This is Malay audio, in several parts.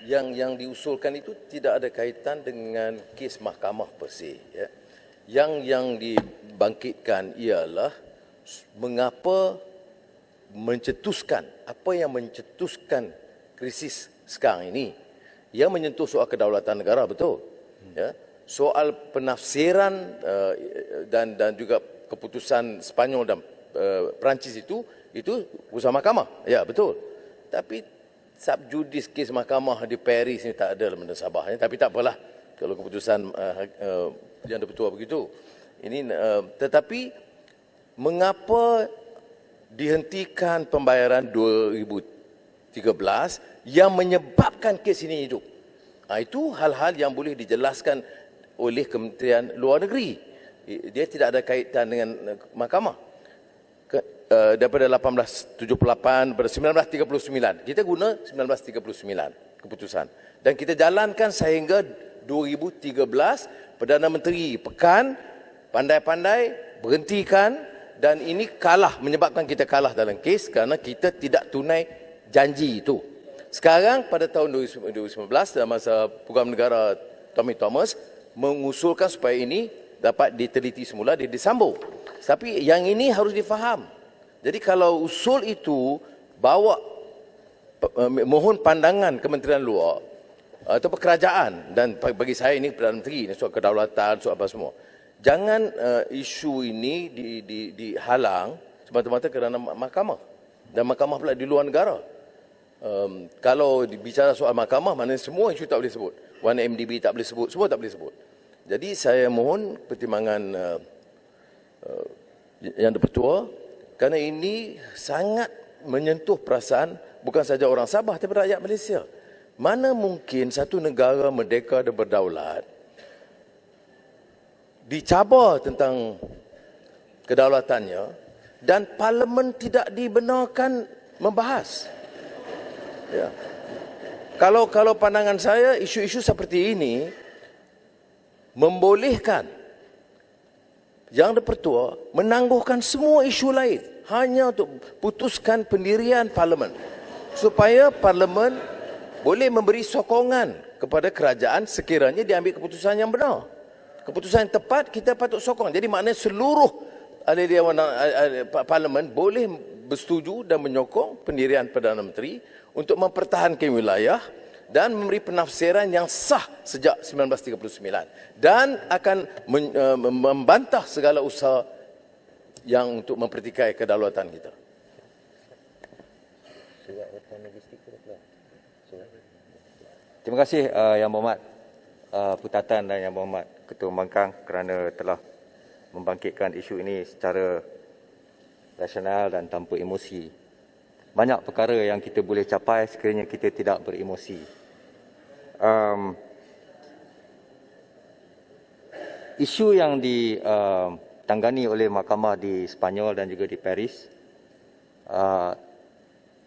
yang diusulkan itu tidak ada kaitan dengan kes mahkamah per se. Ya. Yang dibangkitkan ialah mengapa mencetuskan, apa yang mencetuskan krisis sekarang ini, yang menyentuh soal kedaulatan negara, betul. Ya. Soal penafsiran dan juga keputusan Spanyol dan Perancis itu urusan mahkamah. Ya, betul. Tapi subjudis kes mahkamah di Paris ini tak ada dalam Sabahnya, tapi tak apalah kalau keputusan yang bertuah begitu. Ini tetapi mengapa dihentikan pembayaran 2013 yang menyebabkan kes ini hidup? Itu hal-hal yang boleh dijelaskan oleh Kementerian Luar Negeri. Dia tidak ada kaitan dengan mahkamah. Daripada 1878 pada 1939 kita guna 1939 keputusan dan kita jalankan sehingga 2013. Perdana Menteri pekan pandai-pandai berhentikan dan ini kalah, menyebabkan kita kalah dalam kes kerana kita tidak tunai janji itu. Sekarang pada tahun 2019 dalam masa program negara Tommy Thomas mengusulkan supaya ini dapat diteliti semula, disambung. Tapi yang ini harus difaham. Jadi kalau usul itu bawa mohon pandangan Kementerian Luar atau kerajaan, dan bagi saya ini Perdana Menteri, ini soal kedaulatan, soal apa semua. Jangan isu ini dihalang semata-mata kerana mahkamah. Dan mahkamah pula di luar negara. Kalau bicara soal mahkamah, mana semua isu tak boleh sebut. 1MDB tak boleh sebut, semua tak boleh sebut. Jadi saya mohon pertimbangan yang dipertua, kerana ini sangat menyentuh perasaan bukan saja orang Sabah tapi rakyat Malaysia. Mana mungkin satu negara merdeka dan berdaulat dicabar tentang kedaulatannya dan parlimen tidak dibenarkan membahas. Ya. Kalau pandangan saya, isu-isu seperti ini membolehkan Yang di-Pertua menangguhkan semua isu lain hanya untuk putuskan pendirian parlimen supaya parlimen boleh memberi sokongan kepada kerajaan sekiranya diambil keputusan yang benar. Keputusan yang tepat kita patut sokong. Jadi maknanya seluruh ahli dewan parlimen boleh bersetuju dan menyokong pendirian Perdana Menteri untuk mempertahankan wilayah dan memberi penafsiran yang sah sejak 1939 dan akan membantah segala usaha yang untuk mempertikai kedaulatan kita. Terima kasih Yang Berhormat Putatan dan Yang Berhormat Ketua Pembangkang kerana telah membangkitkan isu ini secara rasional dan tanpa emosi. Banyak perkara yang kita boleh capai sekiranya kita tidak beremosi. Isu yang ditangani oleh mahkamah di Spanyol dan juga di Paris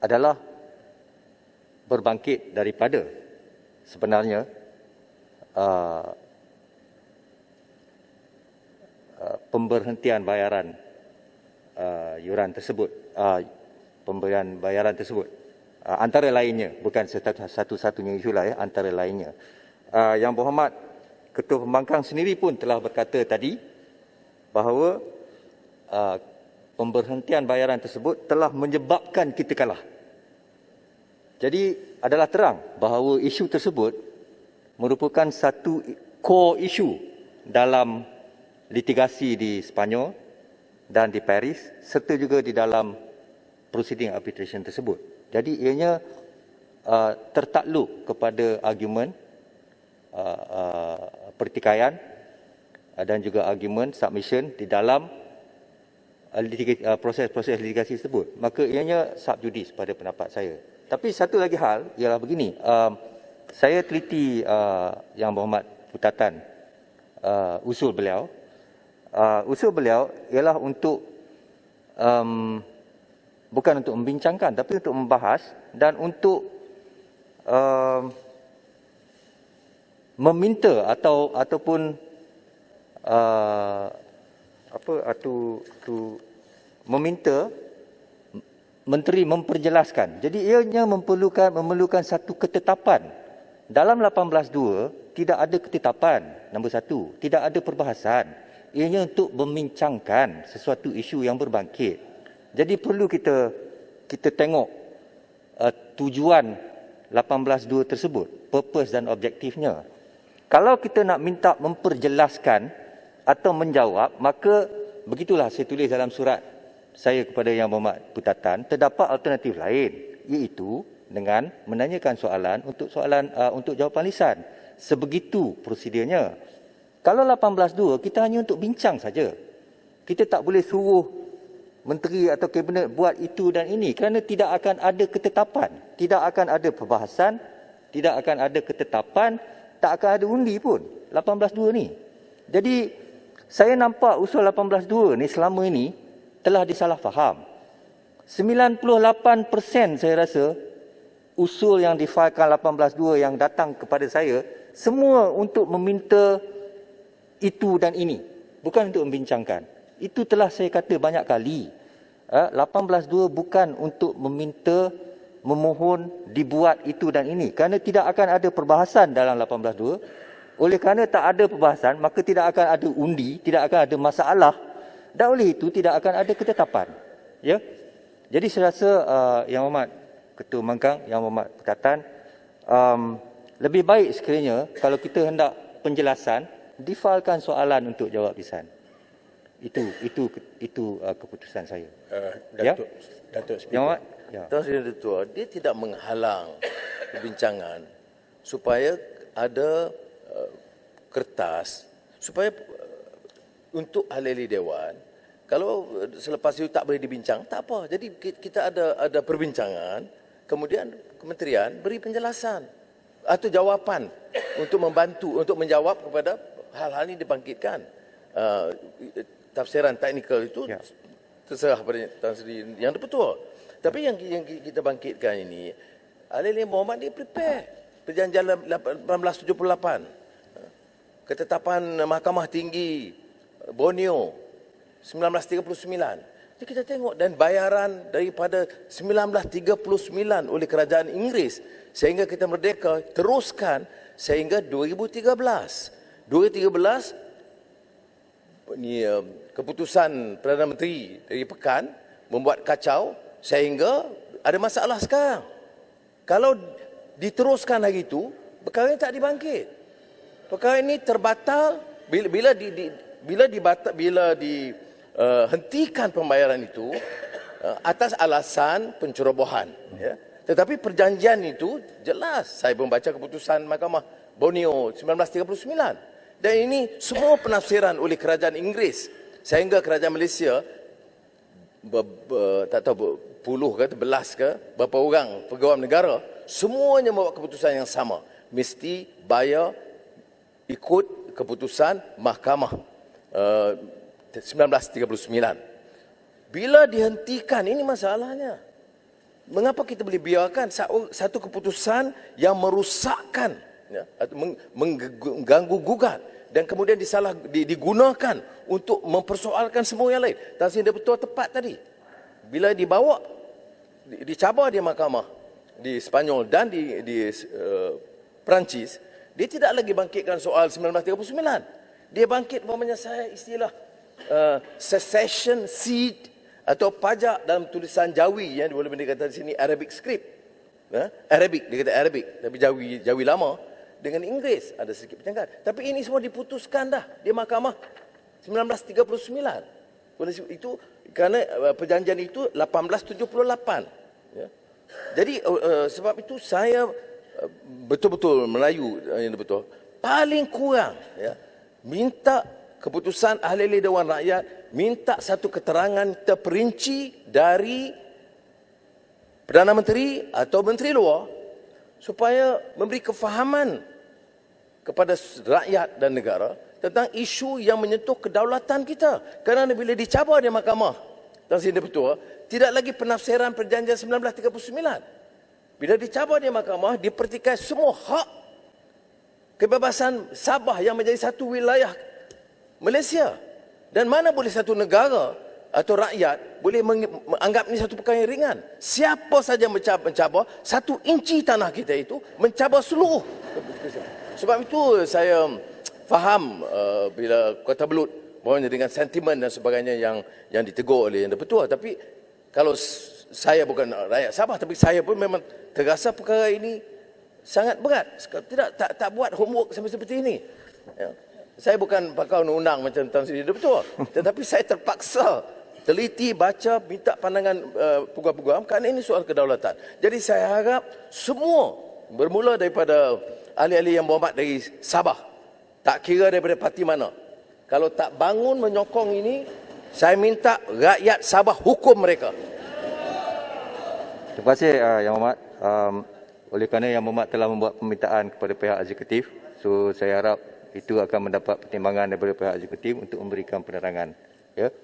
adalah berbangkit daripada sebenarnya pemberhentian bayaran yuran tersebut, pemberian bayaran tersebut. Antara lainnya, bukan satu-satunya isu lah ya, antara lainnya. Yang Berhormat Ketua Pembangkang sendiri pun telah berkata tadi bahawa pemberhentian bayaran tersebut telah menyebabkan kita kalah. Jadi adalah terang bahawa isu tersebut merupakan satu core issue dalam litigasi di Spanyol dan di Paris serta juga di dalam proceeding arbitration tersebut. Jadi ianya tertakluk kepada argumen pertikaian dan juga argumen submission di dalam proses-proses litigasi tersebut. Maka ianya sub judice pada pendapat saya. Tapi satu lagi hal ialah begini, saya teliti Yang Berhormat Putatan usul beliau. Usul beliau ialah untuk bukan untuk membincangkan tapi untuk membahas dan untuk meminta ataupun meminta Menteri memperjelaskan. Jadi ianya memerlukan satu ketetapan. Dalam 18.2 tidak ada ketetapan. Nombor satu, tidak ada perbahasan. Ianya untuk membincangkan sesuatu isu yang berbangkit. Jadi perlu kita tengok tujuan 18.2 tersebut, purpose dan objektifnya. Kalau kita nak minta memperjelaskan atau menjawab, maka begitulah saya tulis dalam surat saya kepada Yang Berhormat Putatan, terdapat alternatif lain, iaitu dengan menanyakan soalan untuk jawapan lisan. Sebegitu prosedurnya. Kalau 18.2 kita hanya untuk bincang saja. Kita tak boleh suruh menteri atau kabinet buat itu dan ini kerana tidak akan ada ketetapan, tidak akan ada perbahasan, tidak akan ada ketetapan, tak akan ada undi pun 18.2 ni. Jadi saya nampak usul 18.2 ni selama ini telah disalah faham. 98% saya rasa usul yang difailkan 18.2 yang datang kepada saya semua untuk meminta itu dan ini, bukan untuk membincangkan. Itu telah saya kata banyak kali. 18.2 bukan untuk meminta, memohon dibuat itu dan ini, kerana tidak akan ada perbahasan dalam 18.2. Oleh kerana tak ada perbahasan, maka tidak akan ada undi, tidak akan ada masalah. Dan oleh itu tidak akan ada ketetapan. Ya. Jadi saya rasa Yang Berhormat Ketua Mangkang, Yang Berhormat Putatan, lebih baik sekiranya kalau kita hendak penjelasan, difailkan soalan untuk jawab lisan. Itu keputusan saya. Datuk Yang Berhormat. Ya. Tuan Sri Ketua, dia tidak menghalang perbincangan supaya ada kertas supaya untuk ahli-ahli dewan, kalau selepas itu tak boleh dibincang, tak apa. Jadi kita ada perbincangan, kemudian kementerian beri penjelasan atau jawapan untuk membantu, untuk menjawab kepada hal-hal ini dibangkitkan. Tafsiran teknikal itu terserah pada Tuan Sri yang betul. Tapi yang kita bangkitkan ini, ahli-ahli Muhammad dia prepare. Perjanjian 1878, ketetapan Mahkamah Tinggi Borneo 1939. Jadi kita tengok, dan bayaran daripada 1939 oleh kerajaan Inggeris sehingga kita merdeka teruskan sehingga 2013. 2013 ini keputusan Perdana Menteri dari Pekan membuat kacau sehingga ada masalah sekarang. Kalau diteruskan hari itu, perkara ini tak dibangkit. Perkara ini terbatal bila dihentikan pembayaran itu atas alasan pencerobohan. Ya. Tetapi perjanjian itu jelas. Saya membaca keputusan Mahkamah Borneo 1939. Dan ini semua penafsiran oleh kerajaan Inggeris sehingga kerajaan Malaysia tak tahu puluh ke belas ke berapa orang pegawai negara semuanya membuat keputusan yang sama, mesti bayar ikut keputusan Mahkamah 1939. Bila dihentikan, ini masalahnya. Mengapa kita boleh biarkan satu keputusan yang merosakkan, ya, mengganggu gugat dan kemudian digunakan untuk mempersoalkan semua yang lain. Tan Sri dia betul tepat tadi. Bila dibawa, dicabar di mahkamah di Sepanyol dan di Perancis, dia tidak lagi bangkitkan soal 1939. Dia bangkit namanya saya istilah secession seed atau pajak dalam tulisan Jawi yang boleh dikatakan di sini Arabic script. Arabic, dia kata Arabic, tapi Jawi lama dengan Inggeris ada sedikit percanggahan. Tapi ini semua diputuskan dah di mahkamah 1939. Itu kerana perjanjian itu 1878. Ya. Jadi sebab itu saya betul-betul Melayu yang betul, paling kurang ya, minta keputusan ahli Dewan Rakyat, minta satu keterangan terperinci dari Perdana Menteri atau Menteri Luar supaya memberi kefahaman kepada rakyat dan negara tentang isu yang menyentuh kedaulatan kita. Kerana bila dicabar di mahkamah, Tan Sri Betul, tidak lagi penafsiran perjanjian 1939. Bila dicabar di mahkamah, dipertikai semua hak kebebasan Sabah yang menjadi satu wilayah Malaysia. Dan mana boleh satu negara atau rakyat boleh menganggap ini satu perkara yang ringan. Siapa saja mencabar 1 inci tanah kita itu, mencabar seluruh. Sebab itu saya faham bila Kota Belud dengan sentimen dan sebagainya yang ditegur oleh Yang di-Pertua. Tapi kalau saya bukan rakyat Sabah, tapi saya pun memang terasa perkara ini sangat berat. Tak buat homework seperti ini. Ya. Saya bukan pakar undang-undang macam Tan Sri Yang di-Pertua, tetapi saya terpaksa teliti, baca, minta pandangan peguam-peguam kerana ini soal kedaulatan. Jadi saya harap semua bermula daripada ahli-ahli yang berhormat dari Sabah, tak kira daripada parti mana, kalau tak bangun menyokong ini, saya minta rakyat Sabah hukum mereka. Terima kasih Yang Berhormat. Oleh kerana Yang Berhormat telah membuat permintaan kepada pihak eksekutif, so saya harap itu akan mendapat pertimbangan daripada pihak eksekutif untuk memberikan penerangan. Ya.